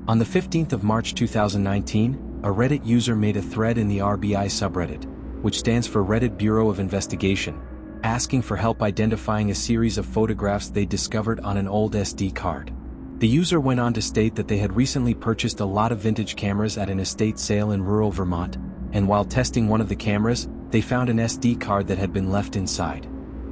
On the 15th of March 2019, a Reddit user made a thread in the RBI subreddit, which stands for Reddit Bureau of Investigation, asking for help identifying a series of photographs they discovered on an old SD card. The user went on to state that they had recently purchased a lot of vintage cameras at an estate sale in rural Vermont, and while testing one of the cameras, they found an SD card that had been left inside.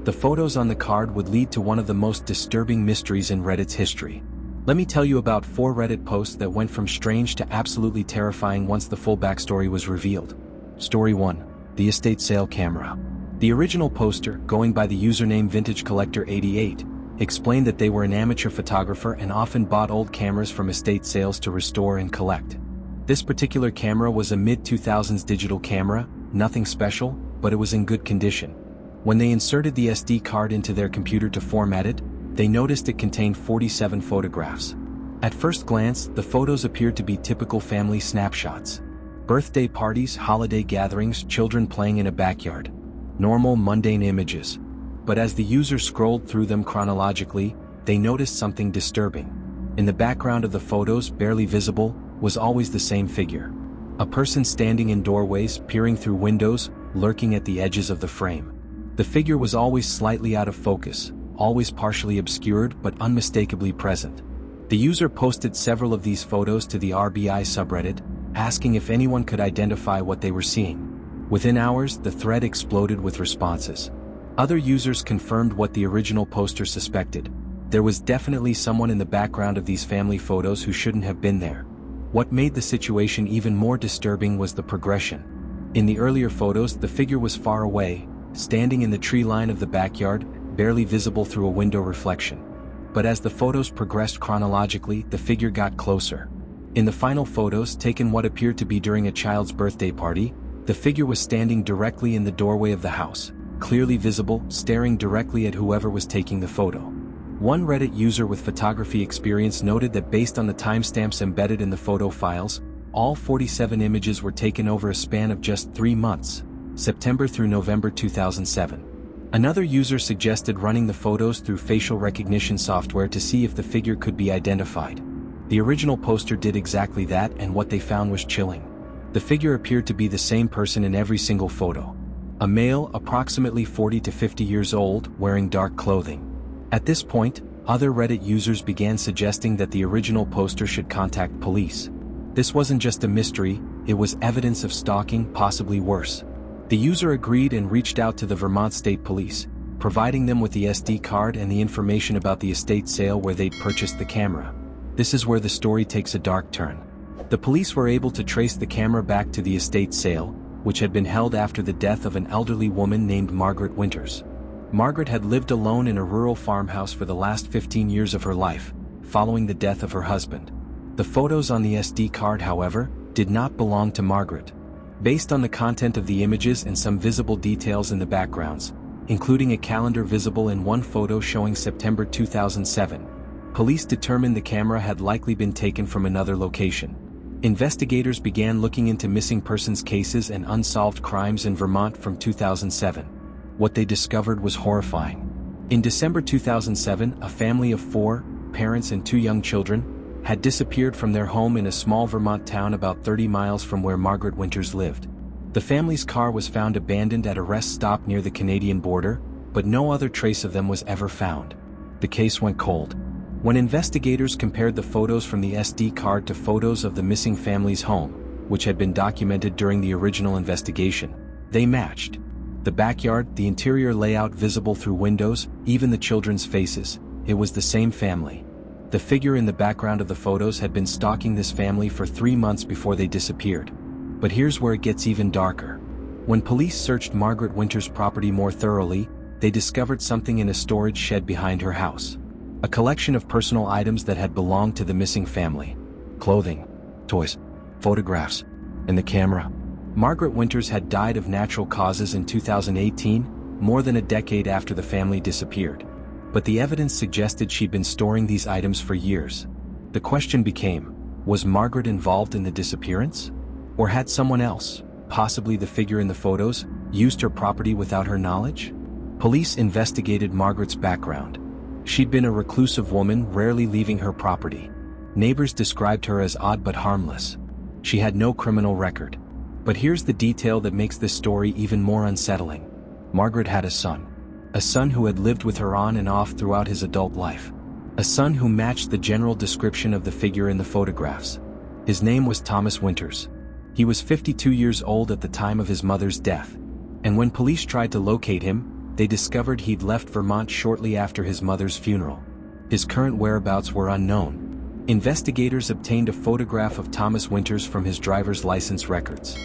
The photos on the card would lead to one of the most disturbing mysteries in Reddit's history. Let me tell you about 4 Reddit posts that went from strange to absolutely terrifying once the full backstory was revealed. Story 1. The estate sale camera. The original poster, going by the username VintageCollector88, explained that they were an amateur photographer and often bought old cameras from estate sales to restore and collect. This particular camera was a mid-2000s digital camera, nothing special, but it was in good condition. When they inserted the SD card into their computer to format it, they noticed it contained 47 photographs. At first glance, the photos appeared to be typical family snapshots. Birthday parties, holiday gatherings, children playing in a backyard. Normal, mundane images. But as the user scrolled through them chronologically, they noticed something disturbing. In the background of the photos, barely visible, was always the same figure. A person standing in doorways, peering through windows, lurking at the edges of the frame. The figure was always slightly out of focus, always partially obscured but unmistakably present. The user posted several of these photos to the RBI subreddit, asking if anyone could identify what they were seeing. Within hours, the thread exploded with responses. Other users confirmed what the original poster suspected. There was definitely someone in the background of these family photos who shouldn't have been there. What made the situation even more disturbing was the progression. In the earlier photos, the figure was far away, standing in the tree line of the backyard, barely visible through a window reflection. But as the photos progressed chronologically, the figure got closer. In the final photos, taken what appeared to be during a child's birthday party, the figure was standing directly in the doorway of the house, clearly visible, staring directly at whoever was taking the photo. One Reddit user with photography experience noted that based on the timestamps embedded in the photo files, all 47 images were taken over a span of just 3 months, September through November 2007. Another user suggested running the photos through facial recognition software to see if the figure could be identified. The original poster did exactly that, and what they found was chilling. The figure appeared to be the same person in every single photo. A male, approximately 40 to 50 years old, wearing dark clothing. At this point, other Reddit users began suggesting that the original poster should contact police. This wasn't just a mystery, it was evidence of stalking, possibly worse. The user agreed and reached out to the Vermont State Police, providing them with the SD card and the information about the estate sale where they'd purchased the camera. This is where the story takes a dark turn. The police were able to trace the camera back to the estate sale, which had been held after the death of an elderly woman named Margaret Winters. Margaret had lived alone in a rural farmhouse for the last 15 years of her life, following the death of her husband. The photos on the SD card, however, did not belong to Margaret. Based on the content of the images and some visible details in the backgrounds, including a calendar visible in one photo showing September 2007, police determined the camera had likely been taken from another location. Investigators began looking into missing persons cases and unsolved crimes in Vermont from 2007. What they discovered was horrifying. In December 2007, a family of 4, parents and 2 young children, had disappeared from their home in a small Vermont town about 30 miles from where Margaret Winters lived. The family's car was found abandoned at a rest stop near the Canadian border, but no other trace of them was ever found. The case went cold. When investigators compared the photos from the SD card to photos of the missing family's home, which had been documented during the original investigation, they matched. The backyard, the interior layout visible through windows, even the children's faces, it was the same family. The figure in the background of the photos had been stalking this family for 3 months before they disappeared. But here's where it gets even darker. When police searched Margaret Winters' property more thoroughly, they discovered something in a storage shed behind her house. A collection of personal items that had belonged to the missing family. Clothing, toys, photographs, and the camera. Margaret Winters had died of natural causes in 2018, more than a decade after the family disappeared. But the evidence suggested she'd been storing these items for years. The question became, was Margaret involved in the disappearance? Or had someone else, possibly the figure in the photos, used her property without her knowledge? Police investigated Margaret's background. She'd been a reclusive woman, rarely leaving her property. Neighbors described her as odd but harmless. She had no criminal record. But here's the detail that makes this story even more unsettling. Margaret had a son. A son who had lived with her on and off throughout his adult life. A son who matched the general description of the figure in the photographs. His name was Thomas Winters. He was 52 years old at the time of his mother's death. And when police tried to locate him, they discovered he'd left Vermont shortly after his mother's funeral. His current whereabouts were unknown. Investigators obtained a photograph of Thomas Winters from his driver's license records.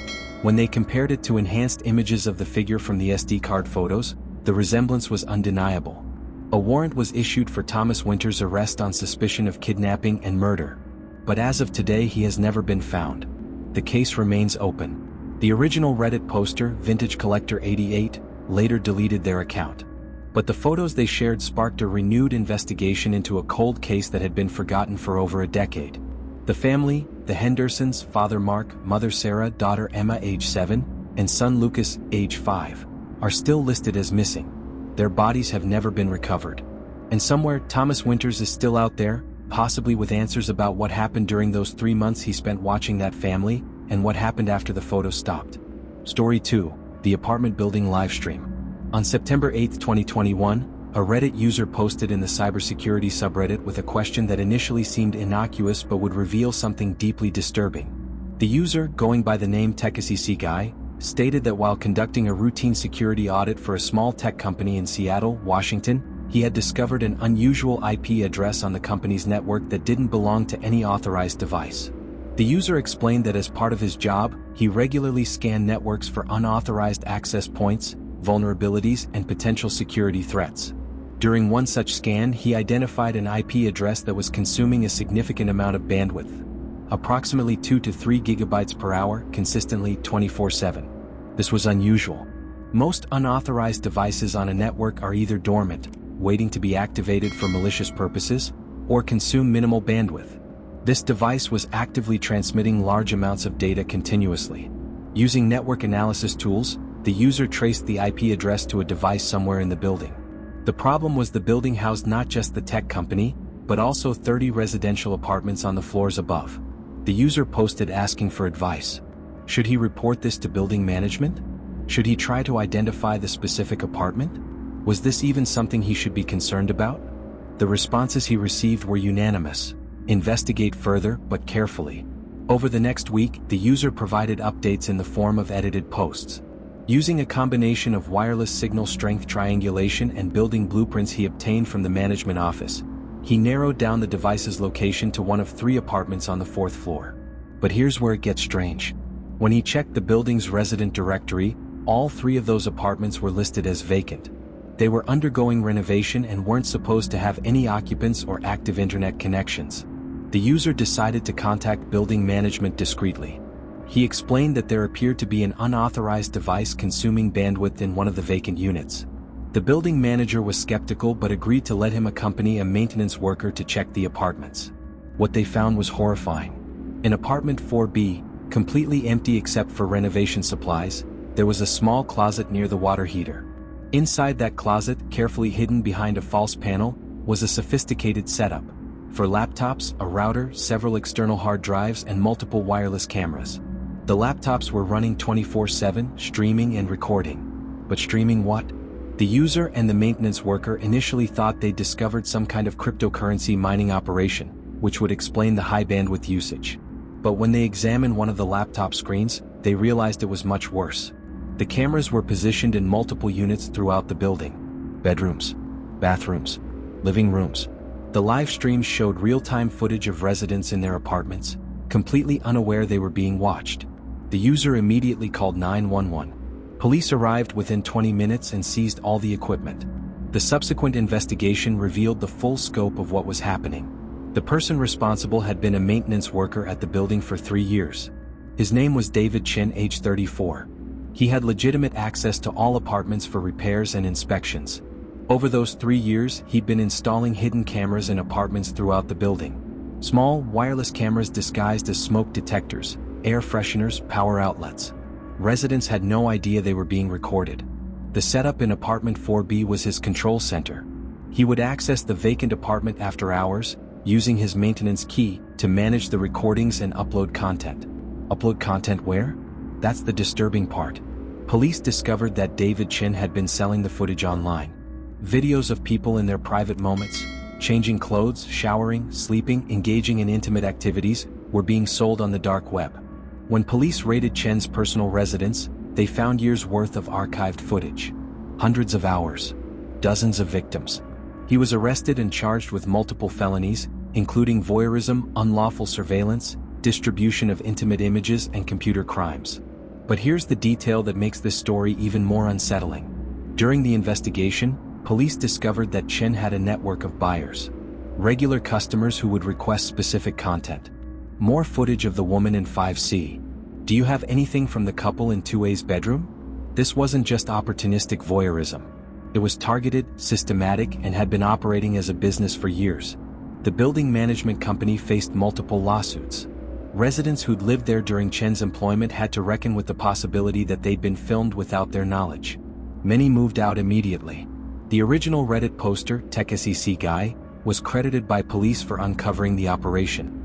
When they compared it to enhanced images of the figure from the SD card photos, the resemblance was undeniable. A warrant was issued for Thomas Winters' arrest on suspicion of kidnapping and murder. But as of today, he has never been found. The case remains open. The original Reddit poster, Vintage Collector 88, later deleted their account. But the photos they shared sparked a renewed investigation into a cold case that had been forgotten for over a decade. The family, the Hendersons, father Mark, mother Sarah, daughter Emma age 7, and son Lucas age 5, are still listed as missing. Their bodies have never been recovered. And somewhere, Thomas Winters is still out there, possibly with answers about what happened during those 3 months he spent watching that family, and what happened after the photos stopped. Story 2, the apartment building livestream. On September 8, 2021, a Reddit user posted in the cybersecurity subreddit with a question that initially seemed innocuous but would reveal something deeply disturbing. The user, going by the name TechCCGuy, stated that while conducting a routine security audit for a small tech company in Seattle, Washington, he had discovered an unusual IP address on the company's network that didn't belong to any authorized device. The user explained that as part of his job, he regularly scanned networks for unauthorized access points, vulnerabilities, and potential security threats. During one such scan, he identified an IP address that was consuming a significant amount of bandwidth, approximately 2 to 3 gigabytes per hour, consistently 24/7. This was unusual. Most unauthorized devices on a network are either dormant, waiting to be activated for malicious purposes, or consume minimal bandwidth. This device was actively transmitting large amounts of data continuously. Using network analysis tools, the user traced the IP address to a device somewhere in the building. The problem was the building housed not just the tech company, but also 30 residential apartments on the floors above. The user posted asking for advice. Should he report this to building management? Should he try to identify the specific apartment? Was this even something he should be concerned about? The responses he received were unanimous. Investigate further, but carefully. Over the next week, the user provided updates in the form of edited posts. Using a combination of wireless signal strength triangulation and building blueprints he obtained from the management office, he narrowed down the device's location to one of 3 apartments on the 4th floor. But here's where it gets strange. When he checked the building's resident directory, all 3 of those apartments were listed as vacant. They were undergoing renovation and weren't supposed to have any occupants or active internet connections. The user decided to contact building management discreetly. He explained that there appeared to be an unauthorized device consuming bandwidth in one of the vacant units. The building manager was skeptical but agreed to let him accompany a maintenance worker to check the apartments. What they found was horrifying. In apartment 4B, completely empty except for renovation supplies, there was a small closet near the water heater. Inside that closet, carefully hidden behind a false panel, was a sophisticated setup. For laptops, a router, several external hard drives, and multiple wireless cameras. The laptops were running 24/7, streaming and recording. But streaming what? The user and the maintenance worker initially thought they'd discovered some kind of cryptocurrency mining operation, which would explain the high bandwidth usage. But when they examined one of the laptop screens, they realized it was much worse. The cameras were positioned in multiple units throughout the building. Bedrooms, bathrooms, living rooms. The live streams showed real-time footage of residents in their apartments, completely unaware they were being watched. The user immediately called 911. Police arrived within 20 minutes and seized all the equipment. The subsequent investigation revealed the full scope of what was happening. The person responsible had been a maintenance worker at the building for 3 years. His name was David Chin, age 34. He had legitimate access to all apartments for repairs and inspections. Over those 3 years, he'd been installing hidden cameras in apartments throughout the building. Small, wireless cameras disguised as smoke detectors, air fresheners, power outlets. Residents had no idea they were being recorded. The setup in apartment 4B was his control center. He would access the vacant apartment after hours, using his maintenance key to manage the recordings and upload content. Upload content where? That's the disturbing part. Police discovered that David Chin had been selling the footage online. Videos of people in their private moments, changing clothes, showering, sleeping, engaging in intimate activities, were being sold on the dark web. When police raided Chen's personal residence, they found years' worth of archived footage. Hundreds of hours. Dozens of victims. He was arrested and charged with multiple felonies, including voyeurism, unlawful surveillance, distribution of intimate images, and computer crimes. But here's the detail that makes this story even more unsettling. During the investigation, police discovered that Chen had a network of buyers. Regular customers who would request specific content. More footage of the woman in 5C. Do you have anything from the couple in 2A's bedroom? This wasn't just opportunistic voyeurism. It was targeted, systematic, and had been operating as a business for years. The building management company faced multiple lawsuits. Residents who'd lived there during Chen's employment had to reckon with the possibility that they'd been filmed without their knowledge. Many moved out immediately. The original Reddit poster, TechSEC Guy, was credited by police for uncovering the operation.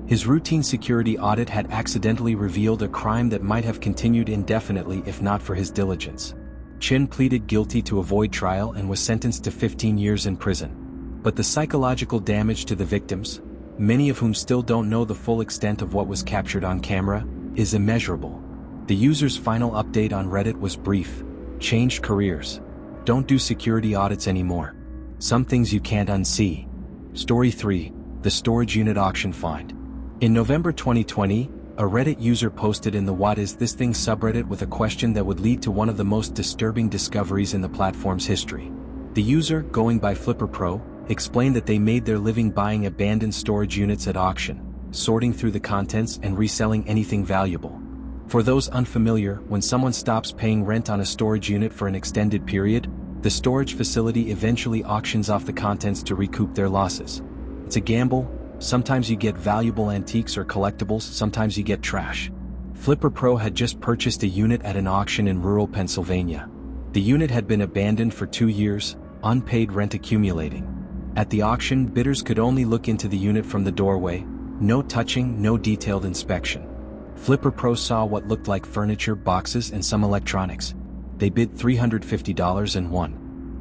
His routine security audit had accidentally revealed a crime that might have continued indefinitely if not for his diligence. Chin pleaded guilty to avoid trial and was sentenced to 15 years in prison. But the psychological damage to the victims, many of whom still don't know the full extent of what was captured on camera, is immeasurable. The user's final update on Reddit was brief: changed careers. Don't do security audits anymore. Some things you can't unsee. Story 3. The Storage Unit Auction Find. In November 2020, a Reddit user posted in the What Is This Thing subreddit with a question that would lead to one of the most disturbing discoveries in the platform's history. The user, going by FlipperPro, explained that they made their living buying abandoned storage units at auction, sorting through the contents and reselling anything valuable. For those unfamiliar, when someone stops paying rent on a storage unit for an extended period, the storage facility eventually auctions off the contents to recoup their losses. It's a gamble. Sometimes you get valuable antiques or collectibles, sometimes you get trash. FlipperPro had just purchased a unit at an auction in rural Pennsylvania. The unit had been abandoned for 2 years, unpaid rent accumulating. At the auction, bidders could only look into the unit from the doorway, no touching, no detailed inspection. FlipperPro saw what looked like furniture, boxes, and some electronics. They bid $350 and won.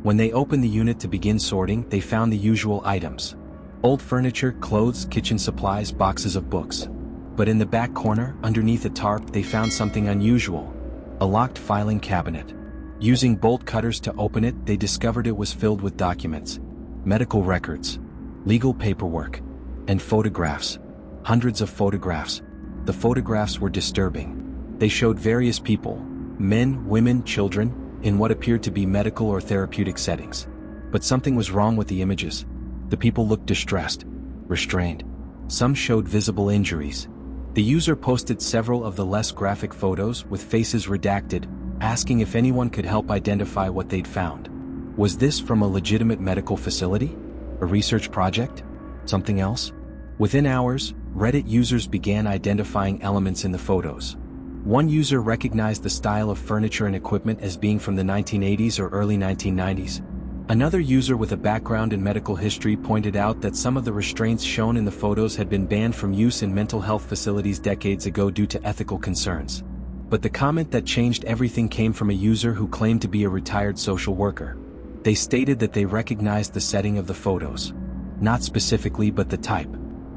When they opened the unit to begin sorting, they found the usual items. Old furniture, clothes, kitchen supplies, boxes of books. But in the back corner, underneath a tarp, they found something unusual. A locked filing cabinet. Using bolt cutters to open it, they discovered it was filled with documents. Medical records. Legal paperwork. And photographs. Hundreds of photographs. The photographs were disturbing. They showed various people, men, women, children, in what appeared to be medical or therapeutic settings. But something was wrong with the images. The people looked distressed, restrained. Some showed visible injuries. The user posted several of the less graphic photos with faces redacted, asking if anyone could help identify what they'd found. Was this from a legitimate medical facility? A research project? Something else? Within hours, Reddit users began identifying elements in the photos. One user recognized the style of furniture and equipment as being from the 1980s or early 1990s. Another user with a background in medical history pointed out that some of the restraints shown in the photos had been banned from use in mental health facilities decades ago due to ethical concerns. But the comment that changed everything came from a user who claimed to be a retired social worker. They stated that they recognized the setting of the photos. Not specifically, but the type.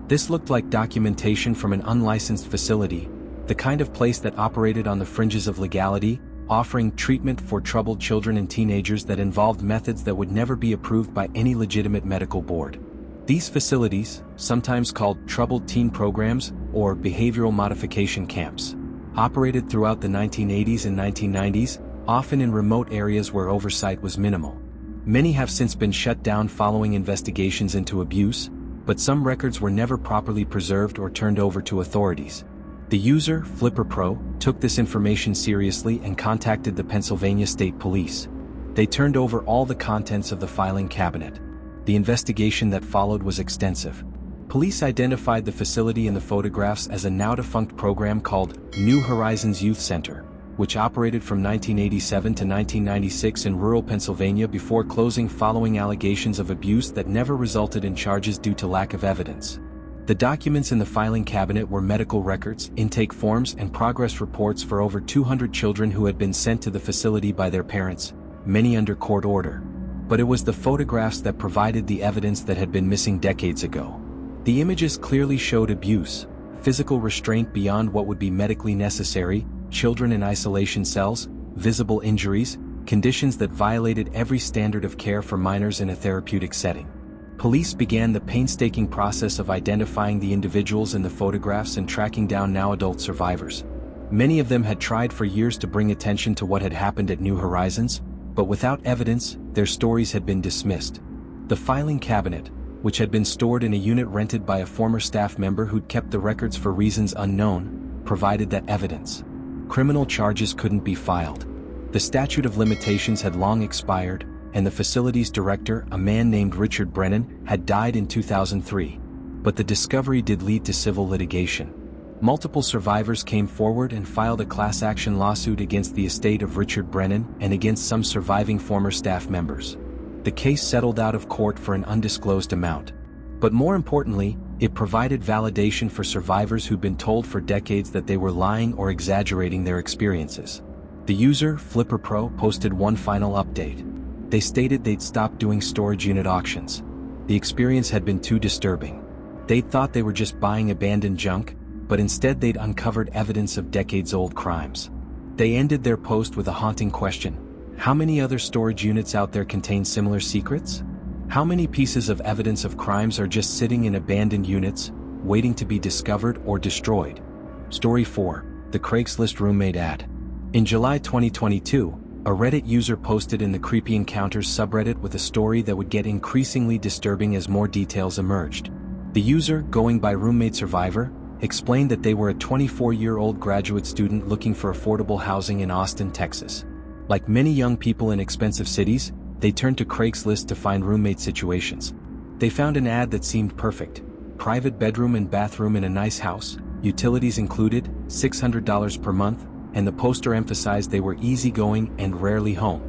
This looked like documentation from an unlicensed facility, the kind of place that operated on the fringes of legality, offering treatment for troubled children and teenagers that involved methods that would never be approved by any legitimate medical board. These facilities, sometimes called troubled teen programs or behavioral modification camps, operated throughout the 1980s and 1990s, often in remote areas where oversight was minimal. Many have since been shut down following investigations into abuse, but some records were never properly preserved or turned over to authorities. The user, FlipperPro, took this information seriously and contacted the Pennsylvania State Police. They turned over all the contents of the filing cabinet. The investigation that followed was extensive. Police identified the facility in the photographs as a now-defunct program called New Horizons Youth Center, which operated from 1987 to 1996 in rural Pennsylvania before closing following allegations of abuse that never resulted in charges due to lack of evidence. The documents in the filing cabinet were medical records, intake forms, and progress reports for over 200 children who had been sent to the facility by their parents, many under court order. But it was the photographs that provided the evidence that had been missing decades ago. The images clearly showed abuse, physical restraint beyond what would be medically necessary, children in isolation cells, visible injuries, conditions that violated every standard of care for minors in a therapeutic setting. Police began the painstaking process of identifying the individuals in the photographs and tracking down now adult survivors. Many of them had tried for years to bring attention to what had happened at New Horizons, but without evidence, their stories had been dismissed. The filing cabinet, which had been stored in a unit rented by a former staff member who'd kept the records for reasons unknown, provided that evidence. Criminal charges couldn't be filed. The statute of limitations had long expired, and the facility's director, a man named Richard Brennan, had died in 2003. But the discovery did lead to civil litigation. Multiple survivors came forward and filed a class action lawsuit against the estate of Richard Brennan and against some surviving former staff members. The case settled out of court for an undisclosed amount. But more importantly, it provided validation for survivors who'd been told for decades that they were lying or exaggerating their experiences. The user, Flipper Pro, posted one final update. They stated they'd stopped doing storage unit auctions. The experience had been too disturbing. They'd thought they were just buying abandoned junk, but instead they'd uncovered evidence of decades-old crimes. They ended their post with a haunting question. How many other storage units out there contain similar secrets? How many pieces of evidence of crimes are just sitting in abandoned units, waiting to be discovered or destroyed? Story 4. The Craigslist Roommate Ad. In July 2022, a Reddit user posted in the Creepy Encounters subreddit with a story that would get increasingly disturbing as more details emerged. The user, going by Roommate Survivor, explained that they were a 24-year-old graduate student looking for affordable housing in Austin, Texas. Like many young people in expensive cities, they turned to Craigslist to find roommate situations. They found an ad that seemed perfect. Private bedroom and bathroom in a nice house, utilities included, $600 per month, and the poster emphasized they were easygoing and rarely home.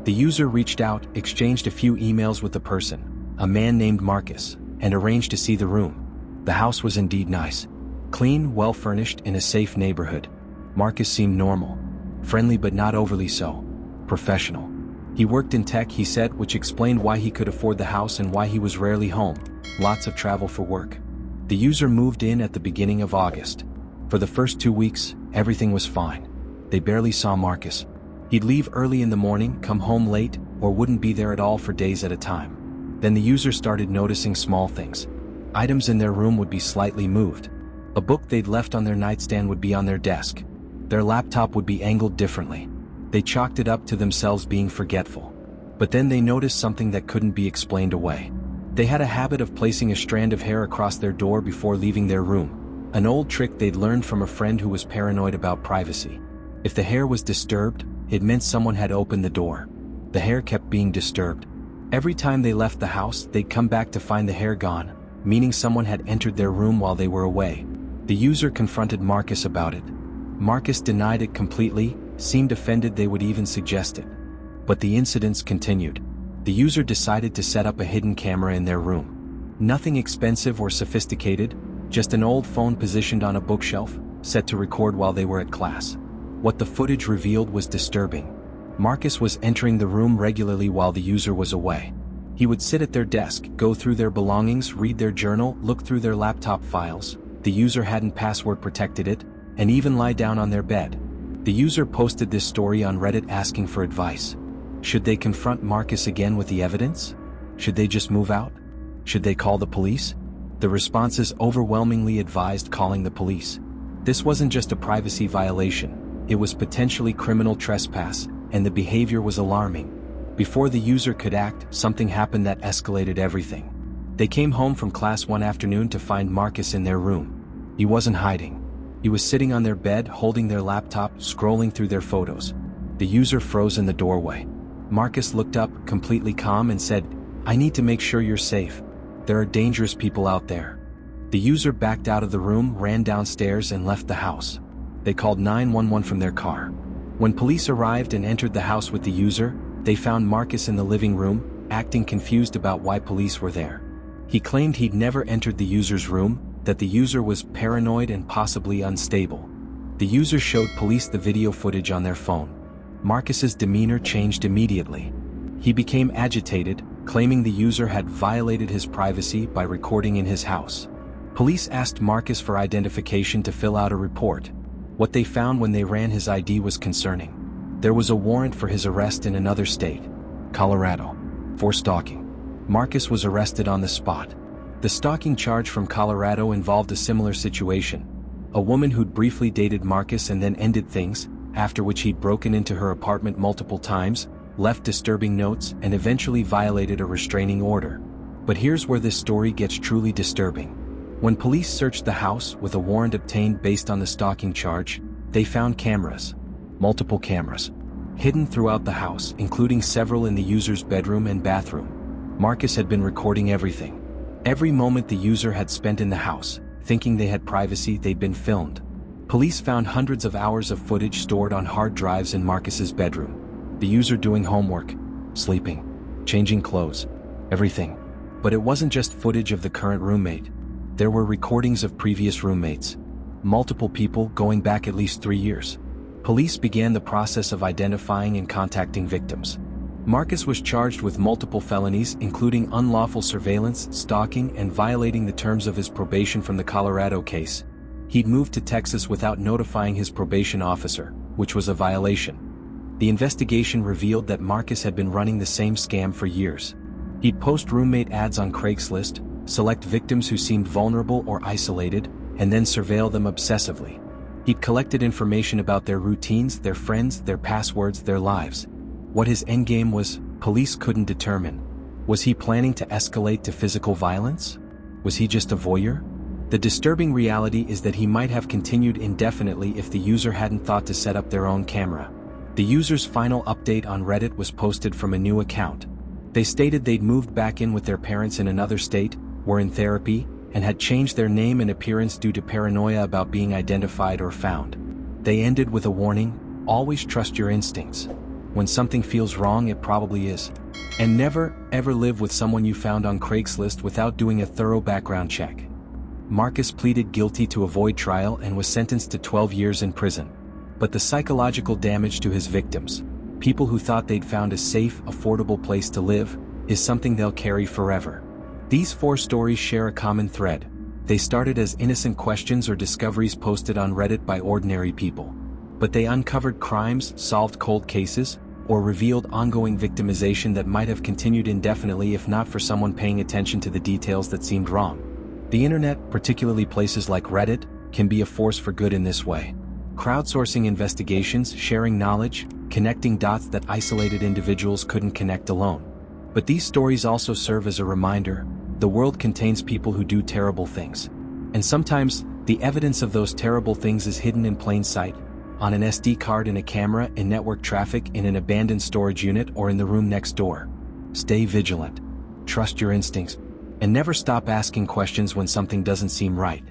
The user reached out, exchanged a few emails with the person, a man named Marcus, and arranged to see the room. The house was indeed nice. Clean, well-furnished, in a safe neighborhood. Marcus seemed normal. Friendly but not overly so. Professional. He worked in tech, he said, which explained why he could afford the house and why he was rarely home. Lots of travel for work. The user moved in at the beginning of August. For the first 2 weeks, everything was fine. They barely saw Marcus. He'd leave early in the morning, come home late, or wouldn't be there at all for days at a time. Then the user started noticing small things. Items in their room would be slightly moved. A book they'd left on their nightstand would be on their desk. Their laptop would be angled differently. They chalked it up to themselves being forgetful. But then they noticed something that couldn't be explained away. They had a habit of placing a strand of hair across their door before leaving their room. An old trick they'd learned from a friend who was paranoid about privacy. If the hair was disturbed, it meant someone had opened the door. The hair kept being disturbed. Every time they left the house, they'd come back to find the hair gone, meaning someone had entered their room while they were away. The user confronted Marcus about it. Marcus denied it completely, seemed offended they would even suggest it. But the incidents continued. The user decided to set up a hidden camera in their room. Nothing expensive or sophisticated, just an old phone positioned on a bookshelf, set to record while they were at class. What the footage revealed was disturbing. Marcus was entering the room regularly while the user was away. He would sit at their desk, go through their belongings, read their journal, look through their laptop files. The user hadn't password protected it, and even lie down on their bed. The user posted this story on Reddit asking for advice. Should they confront Marcus again with the evidence? Should they just move out? Should they call the police? The responses overwhelmingly advised calling the police. This wasn't just a privacy violation, it was potentially criminal trespass, and the behavior was alarming. Before the user could act, something happened that escalated everything. They came home from class one afternoon to find Marcus in their room. He wasn't hiding. He was sitting on their bed, holding their laptop, scrolling through their photos. The user froze in the doorway. Marcus looked up, completely calm, and said, "I need to make sure you're safe. There are dangerous people out there." The user backed out of the room, ran downstairs, and left the house. They called 911 from their car. When police arrived and entered the house with the user, they found Marcus in the living room, acting confused about why police were there. He claimed he'd never entered the user's room, that the user was paranoid and possibly unstable. The user showed police the video footage on their phone. Marcus's demeanor changed immediately. He became agitated, claiming the user had violated his privacy by recording in his house. Police asked Marcus for identification to fill out a report. What they found when they ran his ID was concerning. There was a warrant for his arrest in another state, Colorado, for stalking. Marcus was arrested on the spot. The stalking charge from Colorado involved a similar situation. A woman who'd briefly dated Marcus and then ended things, after which he'd broken into her apartment multiple times, left disturbing notes, and eventually violated a restraining order. But here's where this story gets truly disturbing. When police searched the house with a warrant obtained based on the stalking charge, they found cameras, multiple cameras, hidden throughout the house, including several in the user's bedroom and bathroom. Marcus had been recording everything. Every moment the user had spent in the house, thinking they had privacy, they'd been filmed. Police found hundreds of hours of footage stored on hard drives in Marcus's bedroom. The user doing homework, sleeping, changing clothes, everything. But it wasn't just footage of the current roommate. There were recordings of previous roommates. Multiple people going back at least 3 years. Police began the process of identifying and contacting victims. Marcus was charged with multiple felonies, including unlawful surveillance, stalking, and violating the terms of his probation from the Colorado case. He'd moved to Texas without notifying his probation officer, which was a violation. The investigation revealed that Marcus had been running the same scam for years. He'd post roommate ads on Craigslist, select victims who seemed vulnerable or isolated, and then surveil them obsessively. He'd collected information about their routines, their friends, their passwords, their lives. What his endgame was, police couldn't determine. Was he planning to escalate to physical violence? Was he just a voyeur? The disturbing reality is that he might have continued indefinitely if the user hadn't thought to set up their own camera. The user's final update on Reddit was posted from a new account. They stated they'd moved back in with their parents in another state, were in therapy, and had changed their name and appearance due to paranoia about being identified or found. They ended with a warning: always trust your instincts. When something feels wrong, it probably is. And never, ever live with someone you found on Craigslist without doing a thorough background check. Marcus pleaded guilty to avoid trial and was sentenced to 12 years in prison. But the psychological damage to his victims, people who thought they'd found a safe, affordable place to live, is something they'll carry forever. These 4 stories share a common thread. They started as innocent questions or discoveries posted on Reddit by ordinary people. But they uncovered crimes, solved cold cases, or revealed ongoing victimization that might have continued indefinitely if not for someone paying attention to the details that seemed wrong. The internet, particularly places like Reddit, can be a force for good in this way. Crowdsourcing investigations, sharing knowledge, connecting dots that isolated individuals couldn't connect alone. But these stories also serve as a reminder: the world contains people who do terrible things. And sometimes, the evidence of those terrible things is hidden in plain sight, on an SD card, in a camera, in network traffic, in an abandoned storage unit, or in the room next door. Stay vigilant. Trust your instincts. And never stop asking questions when something doesn't seem right.